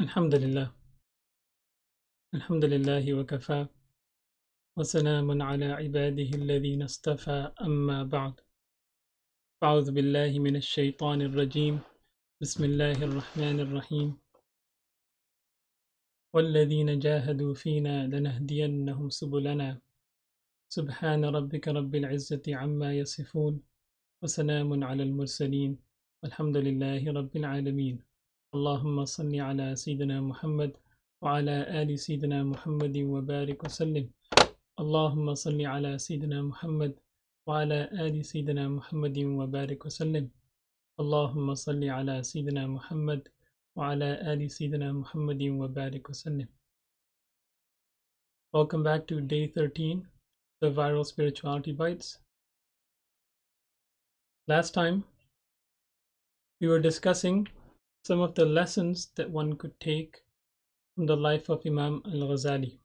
Alhamdulillah. Alhamdulillahi wa kafa. Wa salamun ala ibadihi alladhina istafa amma ba'd. A'udhu billahi minash shaitanir rajim. Bismillahir rahmanir rahim. والذين جاهدوا فينا لنهدينهم سبلنا سبحان ربك رب العزة عما يصفون وسلام على المرسلين والحمد لله رب العالمين اللهم صل على سيدنا محمد وعلى آل سيدنا محمد وبارك وسلم اللهم صل على سيدنا محمد وعلى آل سيدنا محمد وبارك وسلم اللهم صل على سيدنا محمد وعلى آل سيدنا محمد وبارك وسلم. Welcome back to day 13, the viral spirituality bites. Last time we were discussing some of the lessons that one could take from the life of Imam al-Ghazali.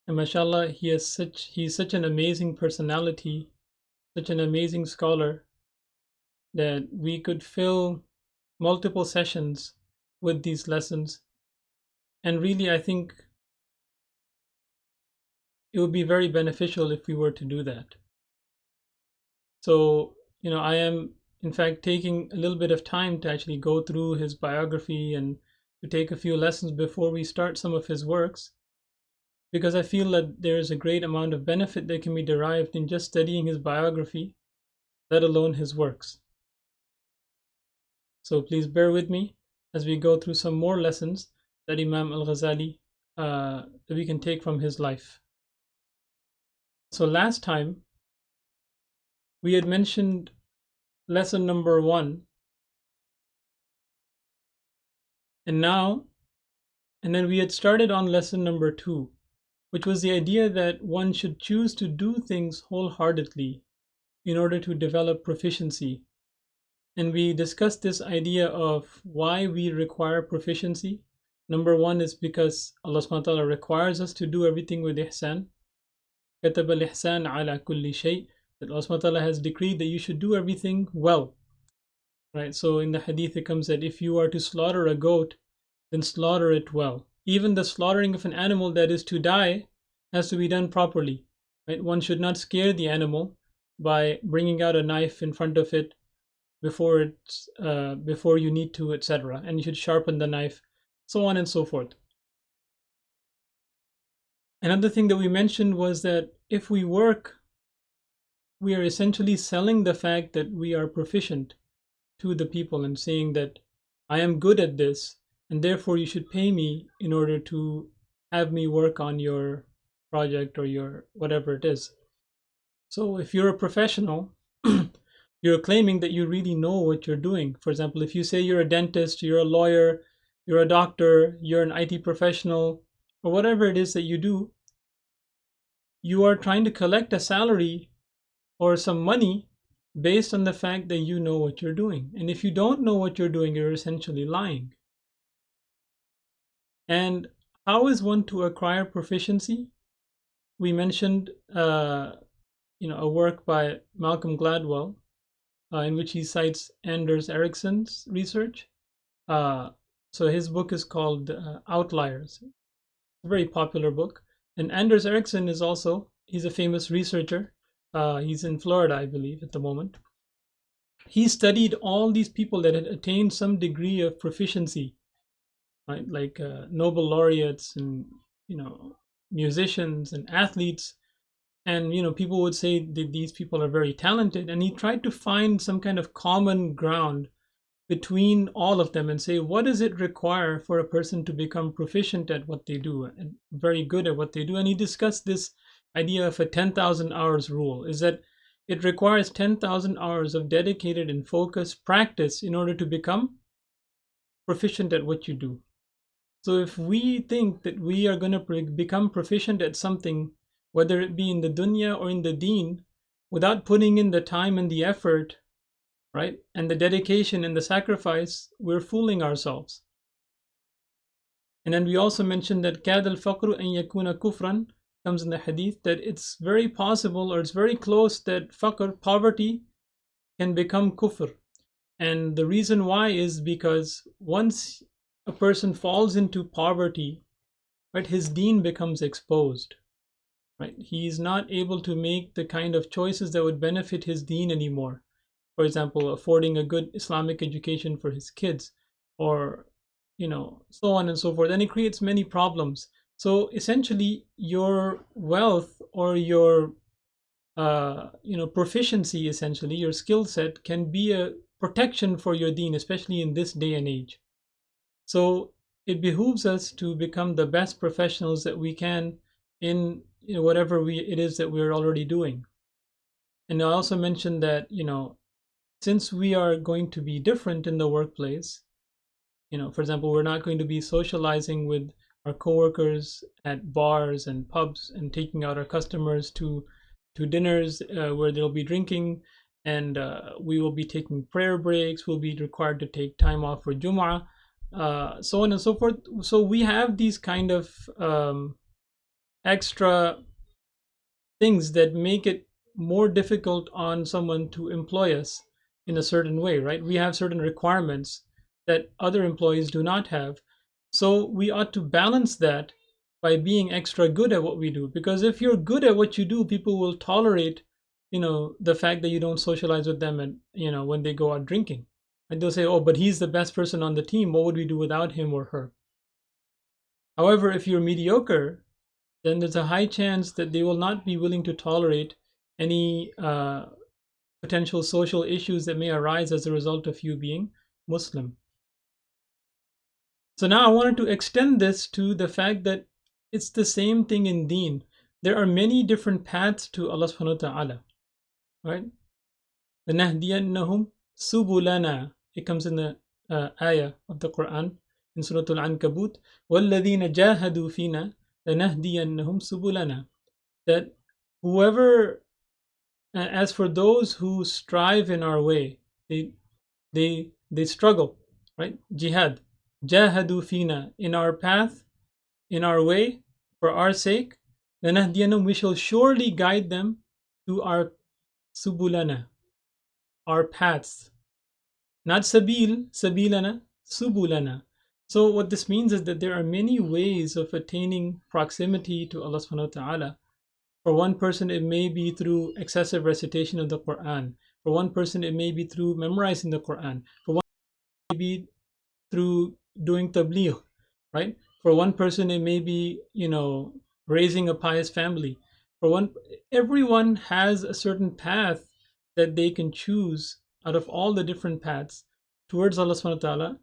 And mashallah, he's such an amazing personality, such an amazing scholar, that we could fill multiple sessions with these lessons. And really, I think it would be very beneficial if we were to do that. So, I am in fact taking a little bit of time to actually go through his biography and to take a few lessons before we start some of his works, because I feel that there is a great amount of benefit that can be derived in just studying his biography, let alone his works. So please bear with me as we go through some more lessons that Imam al-Ghazali that we can take from his life. So last time we had mentioned lesson number 1, and then we had started on lesson number 2, which was the idea that one should choose to do things wholeheartedly in order to develop proficiency. And we discussed this idea of why we require proficiency. Number 1 is because Allah subhanahu wa ta'ala requires us to do everything with ihsan. كتب الإحسان على كل شيء, that Allah subhanahu wa ta'ala has decreed that you should do everything well. Right? So in the hadith it comes that if you are to slaughter a goat, then slaughter it well. Even the slaughtering of an animal that is to die has to be done properly. Right? One should not scare the animal by bringing out a knife in front of it before you need to, etc. And you should sharpen the knife, so on and so forth. Another thing that we mentioned was that if we work, we are essentially selling the fact that we are proficient to the people and saying that I am good at this, and therefore you should pay me in order to have me work on your project or your whatever it is. So if you're a professional, you're claiming that you really know what you're doing. For example, if you say you're a dentist, you're a lawyer, you're a doctor, you're an IT professional, or whatever it is that you do, you are trying to collect a salary or some money based on the fact that you know what you're doing. And if you don't know what you're doing, you're essentially lying. And how is one to acquire proficiency? We mentioned a work by Malcolm Gladwell in which he cites Anders Ericsson's research. So his book is called Outliers. A very popular book. And Anders Ericsson he's a famous researcher. He's in Florida, I believe, at the moment. He studied all these people that had attained some degree of proficiency, right? Like Nobel laureates and, musicians and athletes. And, people would say that these people are very talented. And he tried to find some kind of common ground between all of them and say, what does it require for a person to become proficient at what they do and very good at what they do? And he discussed this idea of a 10,000 hours rule, is that it requires 10,000 hours of dedicated and focused practice in order to become proficient at what you do. So if we think that we are going to become proficient at something, whether it be in the dunya or in the deen, without putting in the time and the effort, right, and the dedication and the sacrifice, we're fooling ourselves. And then we also mentioned that كَادَ الْفَقْرُ أَنْ يَكُونَ كُفْرًا comes in the hadith, that it's very possible or it's very close that poverty can become kufr. And the reason why is because once a person falls into poverty, right, his deen becomes exposed, right? He's not able to make the kind of choices that would benefit his deen anymore. For example, affording a good Islamic education for his kids, or so on and so forth. And it creates many problems. So essentially, your wealth or your proficiency, essentially your skill set, can be a protection for your deen, especially in this day and age. So it behooves us to become the best professionals that we can in whatever it is that we're already doing. And I also mentioned that since we are going to be different in the workplace, for example, we're not going to be socializing with our coworkers at bars and pubs and taking out our customers to dinners where they'll be drinking, and we will be taking prayer breaks. We'll be required to take time off for Jum'ah, so on and so forth. So we have these kind of extra things that make it more difficult on someone to employ us in a certain way, right? We have certain requirements that other employees do not have. So we ought to balance that by being extra good at what we do. Because if you're good at what you do, people will tolerate, the fact that you don't socialize with them and, when they go out drinking. And they'll say, oh, but he's the best person on the team. What would we do without him or her? However, if you're mediocre, then there's a high chance that they will not be willing to tolerate any potential social issues that may arise as a result of you being Muslim. So now I wanted to extend this to the fact that it's the same thing in Deen. There are many different paths to Allah subhanahu wa ta'ala, right? لَنَهْدِيَنَّهُمْ سُبُلَنَا. It comes in the ayah of the Quran in Surah Al-Ankabut. وَالَّذِينَ جَاهَدُوا فِينَا لَنَهْدِيَنَّهُمْ سُبُلَنَا. That whoever, as for those who strive in our way, they struggle, right? Jihad. Jahadu fina, in our path, in our way, for our sake. لَنَهْدِيَنَّهُمْ, we shall surely guide them to our subulana, our paths. Not sabil, sabilana, subulana. So what this means is that there are many ways of attaining proximity to Allah subhanahu wa ta'ala. For one person, it may be through excessive recitation of the Quran. For one person, it may be through memorizing the Quran. For one, it may be through doing tabligh, right? For one person, it may be, raising a pious family. Everyone has a certain path that they can choose out of all the different paths towards Allah subhanahu wa ta'ala.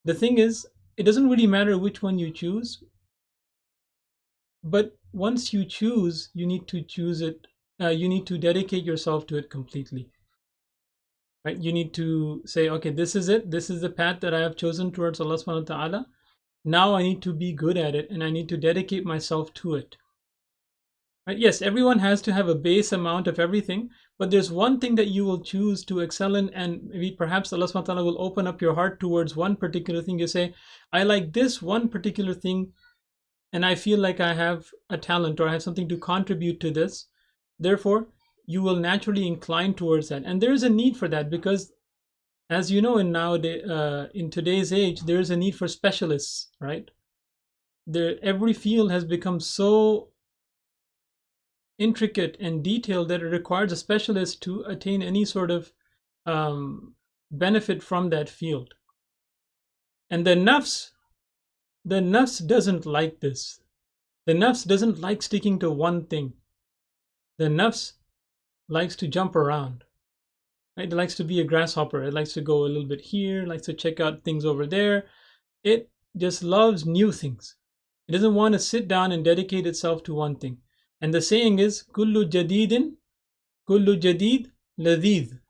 The thing is, it doesn't really matter which one you choose, but once you choose, you need to choose it. You need to dedicate yourself to it completely. Right? You need to say, okay, this is it. This is the path that I have chosen towards Allah subhanahu wa ta'ala. Now I need to be good at it and I need to dedicate myself to it. Right? Yes, everyone has to have a base amount of everything, but there's one thing that you will choose to excel in, and maybe perhaps Allah subhanahu wa ta'ala will open up your heart towards one particular thing. You say, I like this one particular thing, and I feel like I have a talent or I have something to contribute to this. Therefore, you will naturally incline towards that. And there is a need for that because, as you know, in today's age, there is a need for specialists, right? Every field has become so intricate and detailed that it requires a specialist to attain any sort of benefit from that field. And the nafs doesn't like this. The nafs doesn't like sticking to one thing. The nafs likes to jump around. Right? It likes to be a grasshopper. It likes to go a little bit here, likes to check out things over there. It just loves new things. It doesn't want to sit down and dedicate itself to one thing. And the saying is, kullu jadid ladid,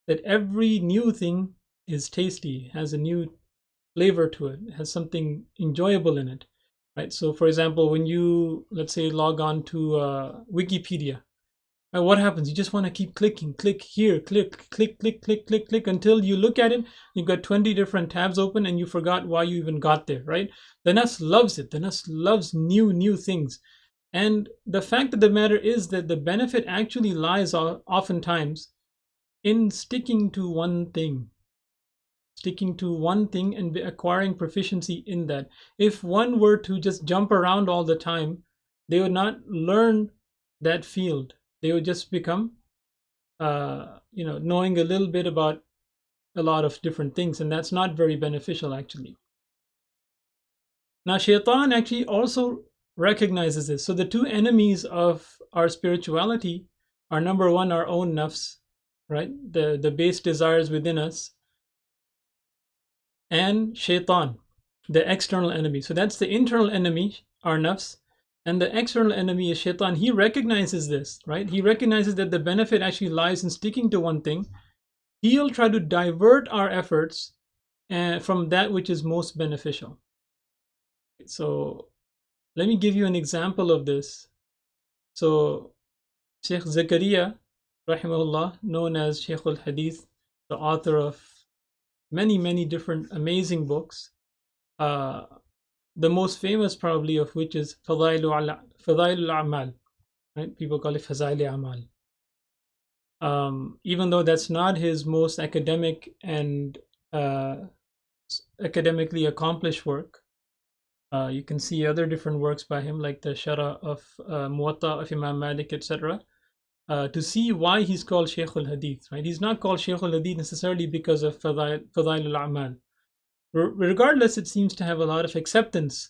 that every new thing is tasty, has a new flavor to it, has something enjoyable in it, right? So for example, when you, let's say, log on to Wikipedia, what happens? You just want to keep clicking, click here, click, click, click, click, click, click, until you look at it, you've got 20 different tabs open and you forgot why you even got there, right? The nafs loves it. The nafs loves new things. And the fact of the matter is that the benefit actually lies oftentimes in sticking to one thing. sticking to one thing and acquiring proficiency in that. If one were to just jump around all the time, they would not learn that field. They would just become, knowing a little bit about a lot of different things, and that's not very beneficial actually. Now, shaitan actually also recognizes this. So the two enemies of our spirituality are, number one, our own nafs, right? The base desires within us, and shaitan, the external enemy. So that's the internal enemy, our nafs, and the external enemy is shaitan. He recognizes this, right? He recognizes that the benefit actually lies in sticking to one thing. He'll try to divert our efforts from that which is most beneficial. So let me give you an example of this. So Sheikh Zakaria, rahimahullah, known as Sheikh al-Hadith, the author of many, many different amazing books, the most famous probably of which is Fadailul A'mal, right? People call it Fazail Amal. Even though that's not his most academic and academically accomplished work, you can see other different works by him, like the Shara of Muwatta of Imam Malik, etc., to see why he's called Shaykh al-Hadith. Right? He's not called Shaykh al-Hadith necessarily because of Fadail al-A'mal. Regardless, it seems to have a lot of acceptance,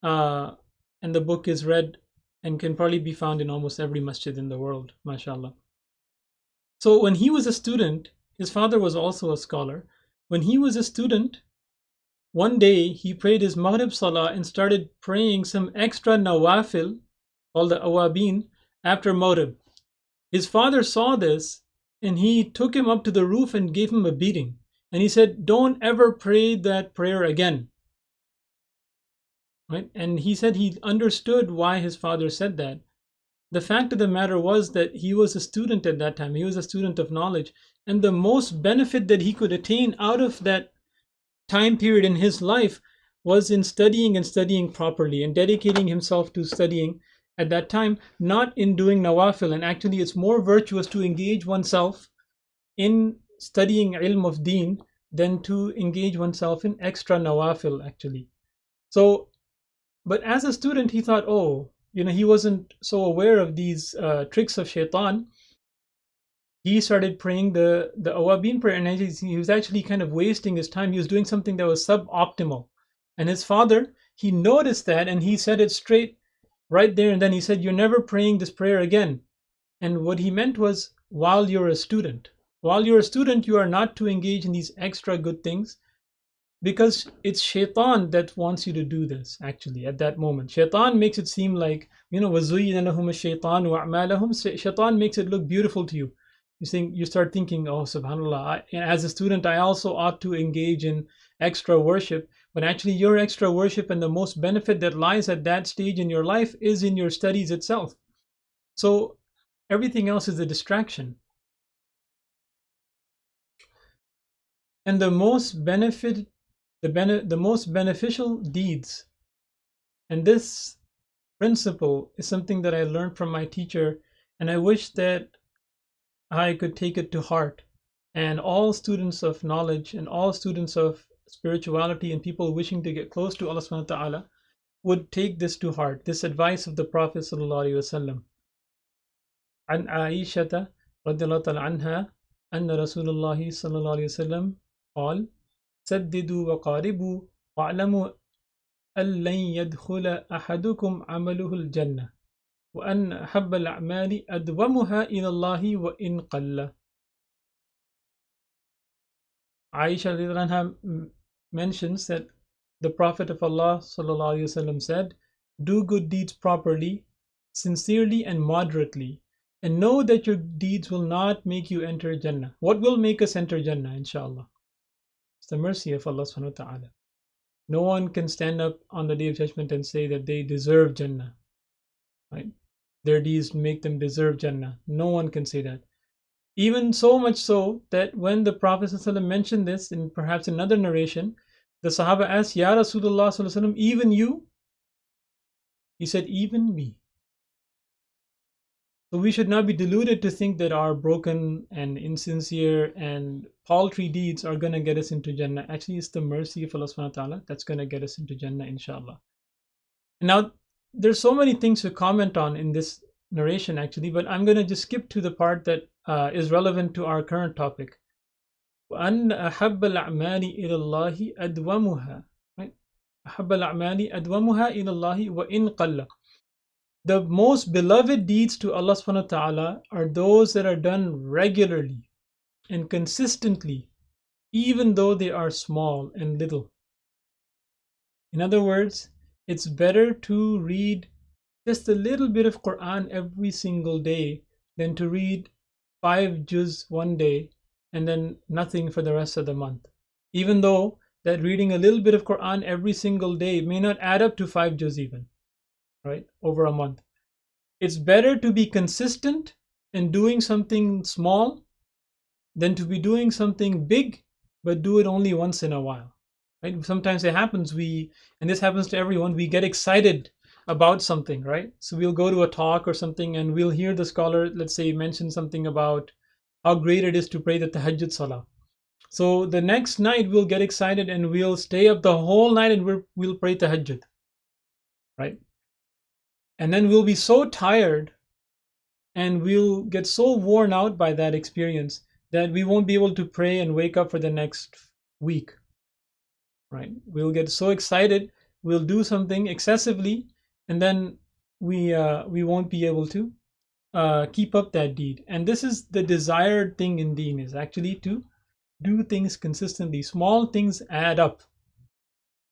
and the book is read and can probably be found in almost every masjid in the world, mashallah. So when he was a student, his father was also a scholar. When he was a student, one day he prayed his Maghrib Salah and started praying some extra nawafil, called the awabin, after Maghrib. His father saw this and he took him up to the roof and gave him a beating. And he said, "Don't ever pray that prayer again." Right? And he said he understood why his father said that. The fact of the matter was that he was a student at that time. He was a student of knowledge. And the most benefit that he could attain out of that time period in his life was in studying and studying properly and dedicating himself to studying at that time, not in doing nawafil. And actually, it's more virtuous to engage oneself in studying ilm of deen than to engage oneself in extra nawafil, actually. So, but as a student, he thought, oh, he wasn't so aware of these tricks of shaitan. He started praying the awabin prayer, and he was actually kind of wasting his time. He was doing something that was suboptimal. And his father, he noticed that, and he said it straight right there and then. He said, "You're never praying this prayer again." And what he meant was, while you're a student. While you're a student, you are not to engage in these extra good things, because it's shaitan that wants you to do this, actually, at that moment. Shaitan makes it seem like, وَزُيِّنَ لَهُمُ الشَّيْطَانُ وَأَعْمَالَهُم. Shaitan makes it look beautiful to you. You start thinking, oh, subhanAllah, as a student, I also ought to engage in extra worship. But actually, your extra worship and the most benefit that lies at that stage in your life is in your studies itself. So everything else is a distraction. And the most beneficial deeds, and this principle is something that I learned from my teacher, and I wish that I could take it to heart, and all students of knowledge and all students of spirituality and people wishing to get close to Allah subhanahu wa ta'ala would take this to heart, this advice of the Prophet sallallahu alaihi wasallam. An Aisha radhiyallahu ta'ala anha anna Rasulullah sallallahu alaihi wasallam قال سددوا وقاربوا واعلموا أن لن يدخل أحدكم عمله الجنة وأن أحب الأعمال أدومها إلى الله وإن قل. Aisha anha mentions that the Prophet of Allah sallallahu alaihi wasallam said, "Do good deeds properly, sincerely and moderately, and know that your deeds will not make you enter Jannah." What will make us enter Jannah, inshallah? It's the mercy of Allah subhanahu wa ta'ala. No one can stand up on the Day of Judgment and say that they deserve Jannah. Right? Their deeds make them deserve Jannah. No one can say that. Even so much so that when the Prophet ﷺ mentioned this in perhaps another narration, the Sahaba asked, "Ya Rasulullah ﷺ, even you?" He said, "Even me." So we should not be deluded to think that our broken and insincere and paltry deeds are going to get us into Jannah. Actually, it's the mercy of Allah subhanahu wa ta'ala that's going to get us into Jannah, inshallah. Now, there's so many things to comment on in this narration, actually, but I'm going to just skip to the part that is relevant to our current topic. وأن أحب الأعمال إلى الله أدومها. Right? أحب الأعمال أدومها إلى الله وإن قل. The most beloved deeds to Allah subhanahu wa ta'ala are those that are done regularly and consistently, even though they are small and little. In other words, it's better to read just a little bit of Quran every single day than to read 5 juz one day and then nothing for the rest of the month. Even though that reading a little bit of Quran every single day may not add up to 5 juz even, right, over a month. It's better to be consistent in doing something small than to be doing something big, but do it only once in a while. Right? Sometimes it happens, and this happens to everyone, we get excited about something, right? So we'll go to a talk or something and we'll hear the scholar, let's say, mention something about how great it is to pray the tahajjud salah. So the next night we'll get excited and we'll stay up the whole night and we'll pray tahajjud, right? And then we'll be so tired and we'll get so worn out by that experience that we won't be able to pray and wake up for the next week, right? We'll get so excited, we'll do something excessively, and then we won't be able to keep up that deed. And this is the desired thing in Deen, is actually to do things consistently. Small things add up,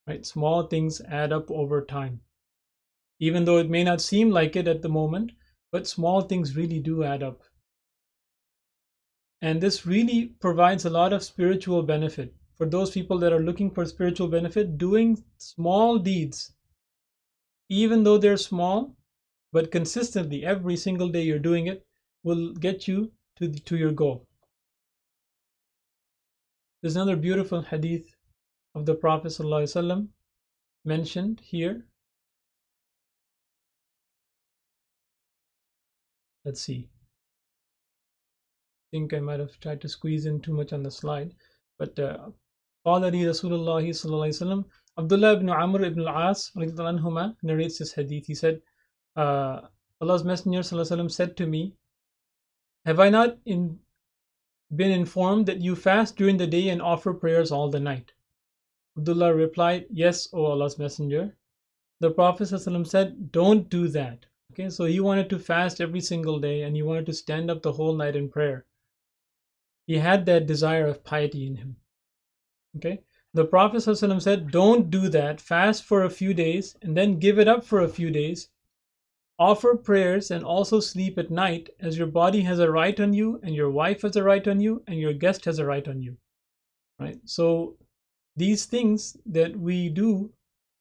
right? Small things add up over time. Even though it may not seem like it at the moment, but small things really do add up. And this really provides a lot of spiritual benefit. For those people that are looking for spiritual benefit, doing small deeds, even though they're small, but consistently, every single day you're doing it, will get you to your goal. There's another beautiful hadith of the Prophet ﷺ mentioned here. Let's see. I think I might have tried to squeeze in too much on the slide, but قال لي رسول الله صلى الله عليه وسلم. Abdullah ibn Amr ibn al-As narrates this hadith. He said, Allah's Messenger ﷺ said to me, have I not been informed that you fast during the day and offer prayers all the night? Abdullah replied, yes, O Allah's Messenger. The Prophet ﷺ said, don't do that. Okay, so he wanted to fast every single day and he wanted to stand up the whole night in prayer. He had that desire of piety in him. Okay, the Prophet ﷺ said, don't do that. Fast for a few days and then give it up for a few days. Offer prayers and also sleep at night, as your body has a right on you, and your wife has a right on you, and your guest has a right on you. Right? So these things that we do,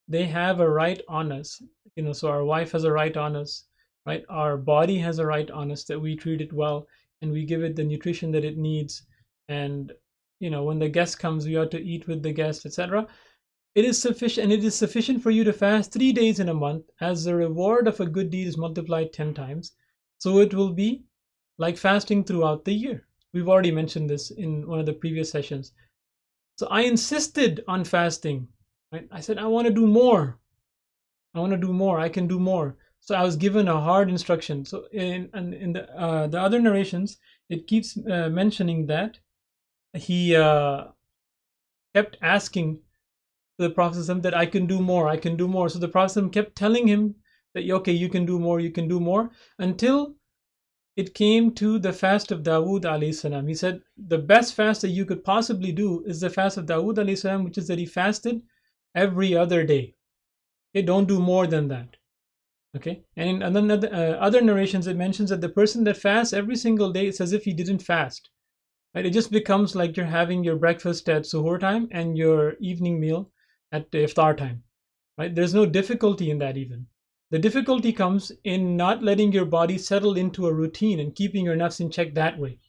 they have a right on us. So our wife has a right on us, right? Our body has a right on us, that we treat it well and we give it the nutrition that it needs. And when the guest comes, we ought to eat with the guest, etc. It is sufficient, and it is sufficient for you to fast 3 days in a month, as the reward of a good deed is multiplied 10 times. So it will be like fasting throughout the year. We've already mentioned this in one of the previous sessions. So I insisted on fasting. Right? I said, I want to do more. I want to do more. I can do more. So I was given a hard instruction. So in the other narrations, it keeps mentioning that he kept asking the Prophet that I can do more, I can do more. So the Prophet kept telling him that, okay, you can do more, you can do more, until it came to the fast of Dawood alayhi salam. He said, the best fast that you could possibly do is the fast of Dawood alayhi salam, which is that he fasted every other day. Okay, don't do more than that. Okay, and in other narrations, it mentions that the person that fasts every single day, it's as if he didn't fast. Right? It just becomes like you're having your breakfast at suhoor time and your evening meal at iftar time. Right? There's no difficulty in that even. The difficulty comes in not letting your body settle into a routine and keeping your nafs in check that way.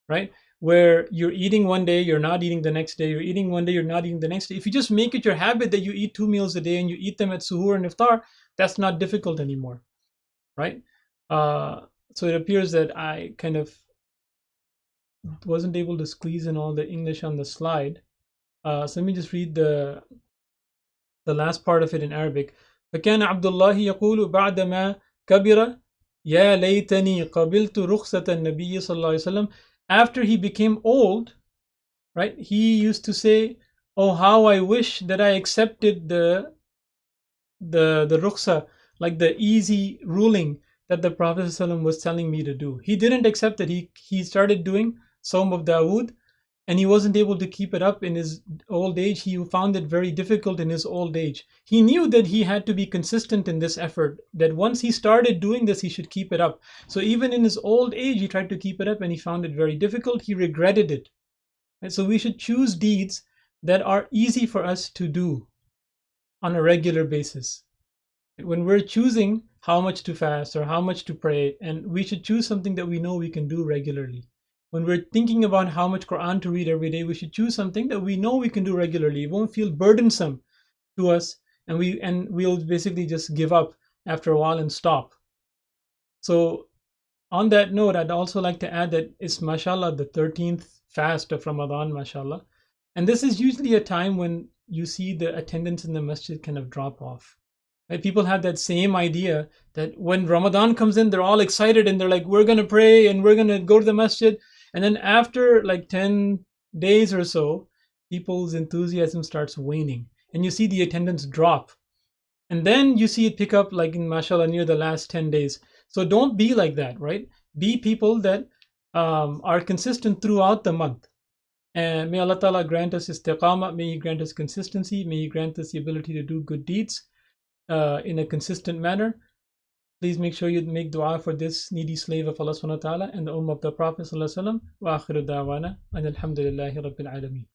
Right? Where you're eating one day, you're not eating the next day, you're eating one day, you're not eating the next day. If you just make it your habit that you eat 2 meals a day and you eat them at suhoor and iftar, that's not difficult anymore, right? So it appears that I kind of wasn't able to squeeze in all the English on the slide. So let me just read the last part of it in Arabic. فكان عبد الله يقول بعدما كبر يا ليتني قبلت رخصة النبي صلى الله عليه وسلم. After he became old, right, he used to say, oh, how I wish that I accepted the rukhsa, like the easy ruling that the Prophet ﷺ was telling me to do. He didn't accept it. He started doing Sawm of Dawood, and he wasn't able to keep it up in his old age. He found it very difficult in his old age. He knew that he had to be consistent in this effort, that once he started doing this, he should keep it up. So even in his old age, he tried to keep it up and he found it very difficult. He regretted it. And so we should choose deeds that are easy for us to do on a regular basis. When we're choosing how much to fast or how much to pray, and we should choose something that we know we can do regularly. When we're thinking about how much Quran to read every day, we should choose something that we know we can do regularly. It won't feel burdensome to us, and we'll basically just give up after a while and stop. So on that note, I'd also like to add that it's mashallah the 13th fast of Ramadan, mashallah. And this is usually a time when you see the attendance in the masjid kind of drop off. Right? People have that same idea that when Ramadan comes in, they're all excited and they're like, we're going to pray and we're going to go to the masjid. And then after like 10 days or so, people's enthusiasm starts waning and you see the attendance drop. And then you see it pick up like in mashallah near the last 10 days. So don't be like that, right? Be people that are consistent throughout the month. And may Allah Ta'ala grant us istiqamah, may He grant us consistency, may He grant us the ability to do good deeds in a consistent manner. Please make sure you make dua for this needy slave of Allah Subhanahu wa Ta'ala and the Ummah of the Prophet Sallallahu Alaihi Wasallam. Wa akhiru da'wana and alhamdulillahi Rabbil Alameen.